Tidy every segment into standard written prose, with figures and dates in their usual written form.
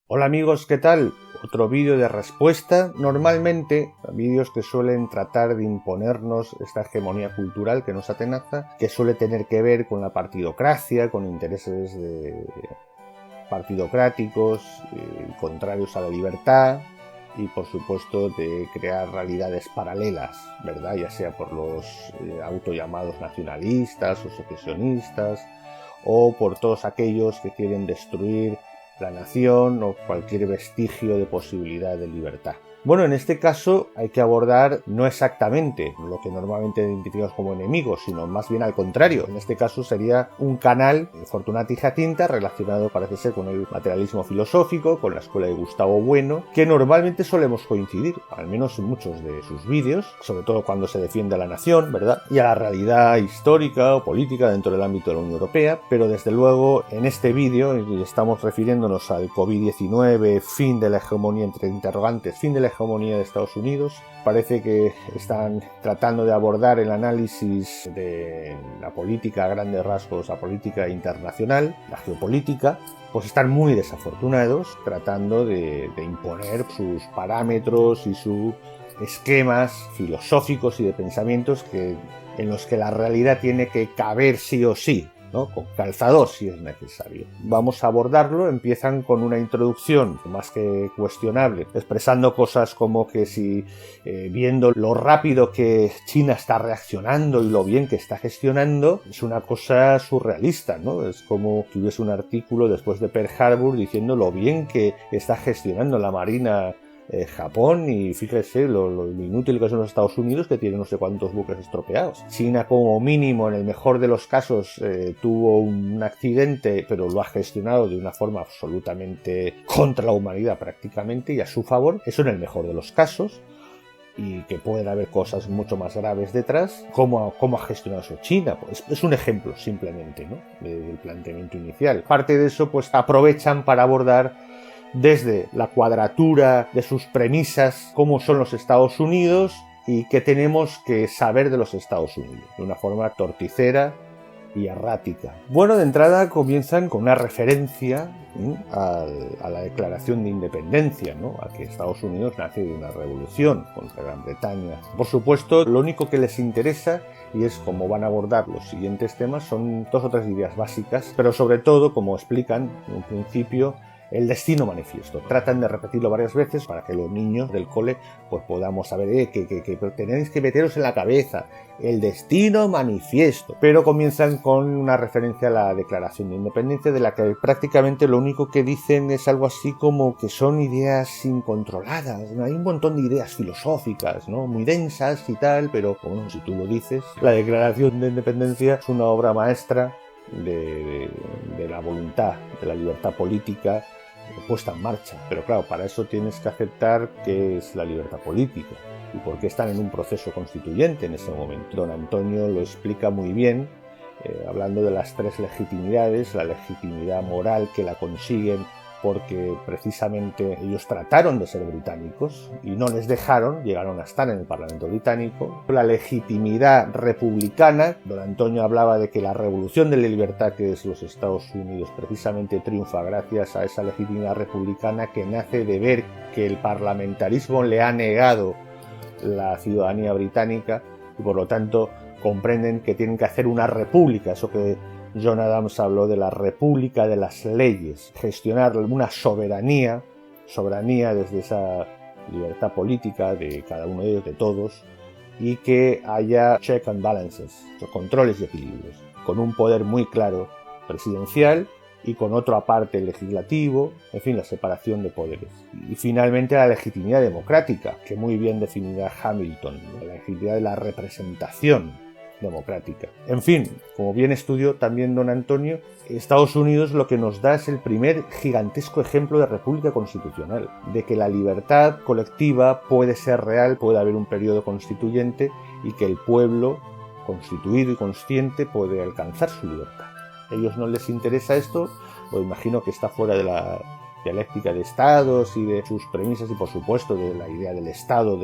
Hola amigos, ¿qué tal? Otro vídeo de respuesta. Normalmente, vídeos que suelen tratar de imponernos esta hegemonía cultural que nos atenaza, que suele tener que ver con la partidocracia, con intereses partidocráticos, contrarios a la libertad y por supuesto de crear realidades paralelas, ¿verdad? Ya sea por los autollamados nacionalistas o secesionistas o por todos aquellos que quieren destruir la nación o cualquier vestigio de posibilidad de libertad. Bueno, en este caso hay que abordar no exactamente lo que normalmente identificamos como enemigos, sino más bien al contrario. En este caso sería un canal, Fortunati Jacinta, relacionado parece ser con el materialismo filosófico, con la escuela de Gustavo Bueno, que normalmente solemos coincidir, al menos en muchos de sus vídeos, sobre todo cuando se defiende a la nación, ¿verdad? Y a la realidad histórica o política dentro del ámbito de la Unión Europea, pero desde luego en este vídeo estamos refiriéndonos al COVID-19, fin de la hegemonía entre interrogantes, fin de la hegemonía de Estados Unidos. Parece que están tratando de abordar el análisis de la política a grandes rasgos, la política internacional, la geopolítica, pues están muy desafortunados tratando de imponer sus parámetros y sus esquemas filosóficos y de pensamientos en los que la realidad tiene que caber sí o sí, ¿no? Con calzador si es necesario. Vamos a abordarlo. Empiezan con una introducción más que cuestionable, expresando cosas como que si viendo lo rápido que China está reaccionando y lo bien que está gestionando, es una cosa surrealista, ¿no? Es como que hubiese un artículo después de Pearl Harbor diciendo lo bien que está gestionando la Marina Japón, y fíjese lo inútil que son los Estados Unidos, que tienen no sé cuántos buques estropeados. China como mínimo, en el mejor de los casos, tuvo un accidente, pero lo ha gestionado de una forma absolutamente contra la humanidad prácticamente y a su favor. Eso en el mejor de los casos. Y que pueden haber cosas mucho más graves detrás. ¿Cómo ha gestionado eso China? Pues es un ejemplo simplemente, ¿no? Del planteamiento inicial. Parte de eso pues aprovechan para abordar desde la cuadratura de sus premisas cómo son los Estados Unidos y qué tenemos que saber de los Estados Unidos, de una forma torticera y errática. Bueno, de entrada comienzan con una referencia a la declaración de independencia, ¿no? A que Estados Unidos nace de una revolución contra Gran Bretaña. Por supuesto, lo único que les interesa, y es cómo van a abordar los siguientes temas, son dos o tres ideas básicas, pero sobre todo, como explican en un principio, el destino manifiesto. Tratan de repetirlo varias veces para que los niños del cole pues podamos saber que tenéis que meteros en la cabeza el destino manifiesto. Pero comienzan con una referencia a la Declaración de Independencia, de la que prácticamente lo único que dicen es algo así como que son ideas incontroladas. Hay un montón de ideas filosóficas, ¿no? Muy densas y tal, pero bueno, si tú lo dices, la Declaración de Independencia es una obra maestra de la voluntad, de la libertad política puesta en marcha. Pero claro, para eso tienes que aceptar qué es la libertad política y por qué están en un proceso constituyente en ese momento. Don Antonio lo explica muy bien, hablando de las tres legitimidades: la legitimidad moral, que la consiguen porque precisamente ellos trataron de ser británicos y no les dejaron, llegaron a estar en el Parlamento británico. La legitimidad republicana, don Antonio hablaba de que la revolución de la libertad que es los Estados Unidos precisamente triunfa gracias a esa legitimidad republicana que nace de ver que el parlamentarismo le ha negado la ciudadanía británica y por lo tanto comprenden que tienen que hacer una república, eso que John Adams habló de la república de las leyes, gestionar una soberanía desde esa libertad política de cada uno de ellos, de todos, y que haya check and balances, controles y equilibrios, con un poder muy claro presidencial y con otro aparte legislativo, en fin, la separación de poderes. Y finalmente la legitimidad democrática, que muy bien definirá Hamilton, la legitimidad de la representación democrática. En fin, como bien estudió también don Antonio, Estados Unidos lo que nos da es el primer gigantesco ejemplo de república constitucional, de que la libertad colectiva puede ser real, puede haber un periodo constituyente y que el pueblo constituido y consciente puede alcanzar su libertad. A ellos no les interesa esto, lo imagino que está fuera de la dialéctica de estados y de sus premisas y por supuesto de la idea del estado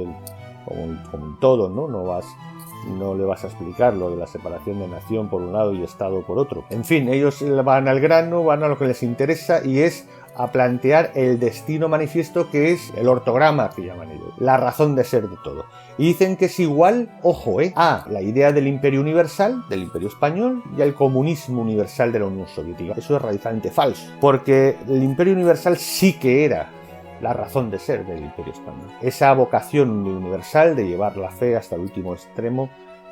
como todo, ¿no? No le vas a explicar lo de la separación de nación por un lado y Estado por otro. En fin, ellos van al grano, van a lo que les interesa y es a plantear el destino manifiesto, que es el ortograma que llaman ellos, la razón de ser de todo. Y dicen que es igual, ojo, a la idea del imperio universal, del imperio español, y al comunismo universal de la Unión Soviética. Eso es radicalmente falso, porque el imperio universal sí que era la razón de ser del imperio español. Esa vocación universal de llevar la fe hasta el último extremo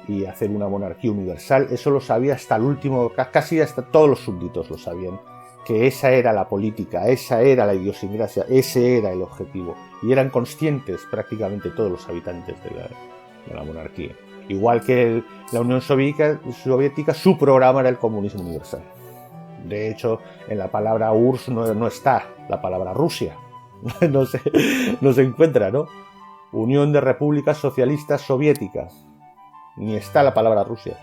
y hacer una monarquía universal, eso lo sabía hasta el último, casi hasta todos los súbditos lo sabían, que esa era la política, esa era la idiosincrasia, ese era el objetivo, y eran conscientes prácticamente todos los habitantes de la monarquía. Igual que la Unión Soviética, su programa era el comunismo universal. De hecho, en la palabra URSS no está la palabra Rusia, no se encuentra, ¿no? Unión de Repúblicas Socialistas Soviéticas, ni está la palabra Rusia.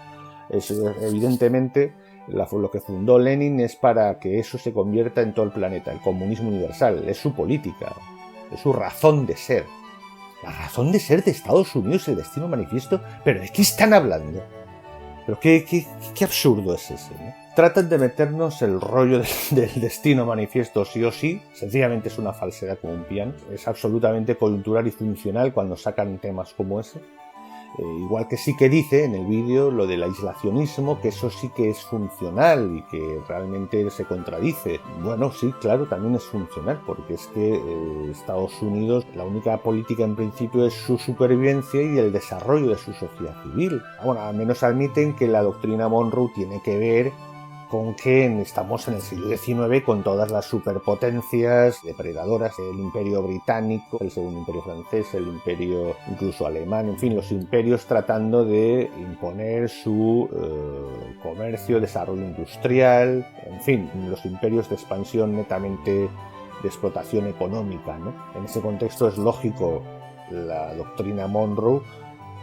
Es evidentemente lo que fundó Lenin es para que eso se convierta en todo el planeta, el comunismo universal, es su política, es su razón de ser. La razón de ser de Estados Unidos, el destino manifiesto, pero ¿de qué están hablando? Pero qué absurdo es ese, ¿no? Tratan de meternos el rollo del destino manifiesto sí o sí, sencillamente es una falsedad como un piano, es absolutamente coyuntural y funcional cuando sacan temas como ese. Igual que sí que dice en el vídeo lo del aislacionismo, que eso sí que es funcional y que realmente se contradice. Bueno, sí, claro, también es funcional, porque es que Estados Unidos, la única política en principio es su supervivencia y el desarrollo de su sociedad civil. Bueno, al menos admiten que la doctrina Monroe tiene que ver con que estamos en el siglo XIX con todas las superpotencias depredadoras, el imperio británico, el segundo imperio francés, el imperio incluso alemán, en fin, los imperios tratando de imponer su comercio, desarrollo industrial, en fin, los imperios de expansión netamente de explotación económica, ¿no? En ese contexto es lógico la doctrina Monroe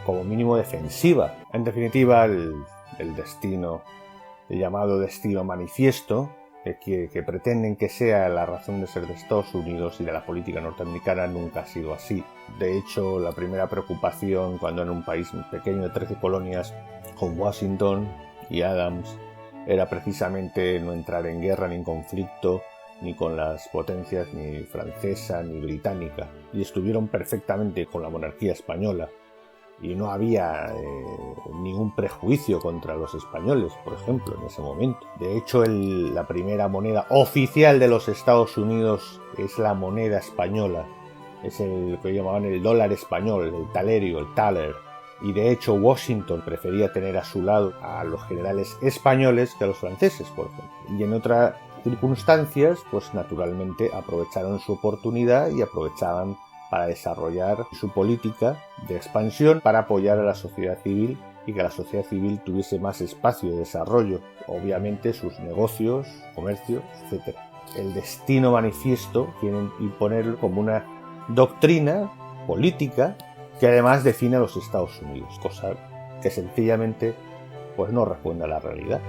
como mínimo defensiva. En definitiva, el destino, el llamado destino manifiesto, que pretenden que sea la razón de ser de Estados Unidos y de la política norteamericana, nunca ha sido así. De hecho, la primera preocupación cuando en un país pequeño de 13 colonias con Washington y Adams era precisamente no entrar en guerra ni en conflicto ni con las potencias ni francesa ni británica, y estuvieron perfectamente con la monarquía española. Y no había ningún prejuicio contra los españoles, por ejemplo, en ese momento. De hecho, la primera moneda oficial de los Estados Unidos es la moneda española. Es lo que llamaban el dólar español, el talerio, el taler. Y de hecho, Washington prefería tener a su lado a los generales españoles que a los franceses, por ejemplo. Y en otras circunstancias, pues naturalmente aprovecharon su oportunidad y aprovechaban para desarrollar su política de expansión para apoyar a la sociedad civil y que la sociedad civil tuviese más espacio de desarrollo, obviamente sus negocios, comercio, etc. El destino manifiesto quieren imponerlo como una doctrina política que además define a los Estados Unidos, cosa que sencillamente pues no responde a la realidad.